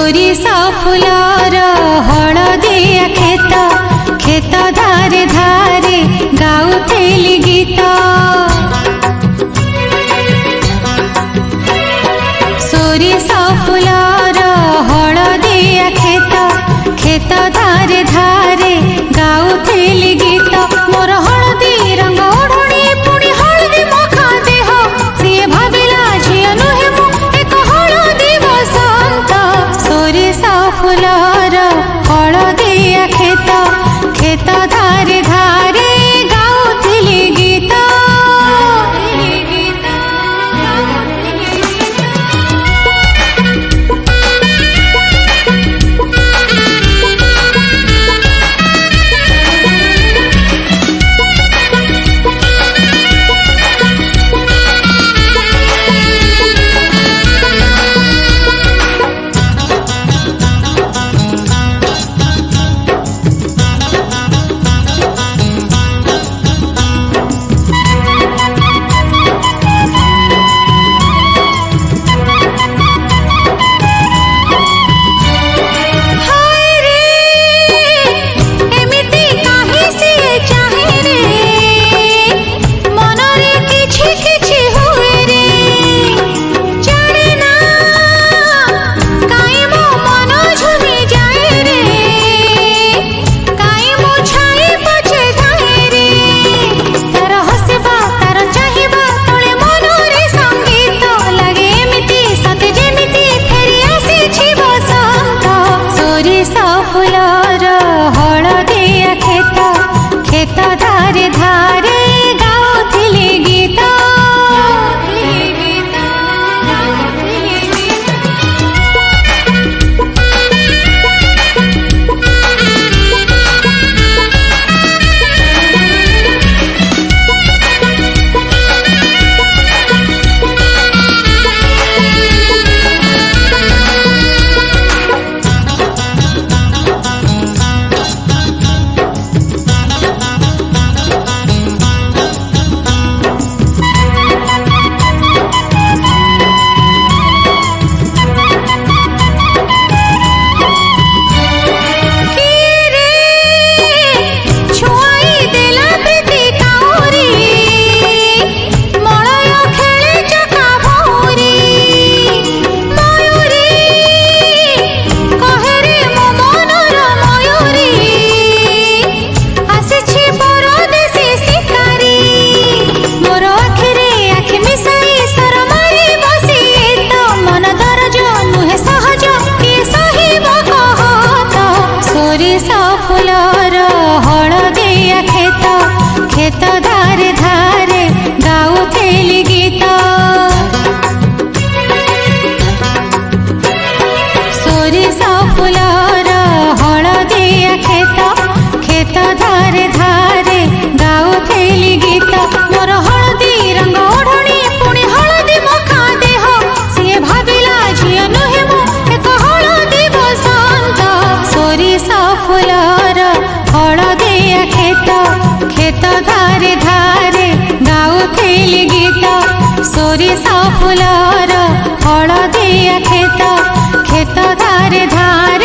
सोरिष Fuller हलदिया खेत खेत धारे धारे गाउथिली गीत। सोरिष फुलर हलदिया खेत खेत धारे धारे गाउथिली गीत। मोर हलदी रंग ओढ़णी पुणी हलदी मखा देह सिए भाविला झिया नुहे मु एक हलदी बसंत। सोरिष फुलर हलदिया खेत खेत धारे धारे गाउथिली गीत। फुलर हलदिया खेत खेत धारे धारे गाउथिली गीत। सोरिष फुलर हलदिया खेत खेत धारे धारे गाउथिली गीत। सोरिष फुलर हलदिया खेत खेत धारे धारे गाउथिली गीत। मोर हलदी रंग ओढ़णी पुणी हलदी मखा देह सिए भाविला झिया नुहे मु एक हलदी बसंत। सोरिष फुलर हलदिया खेत खेत धारे धारे गाउथिली गीत। सोरिष फुलर हलदिया खेत खेत धारे धारे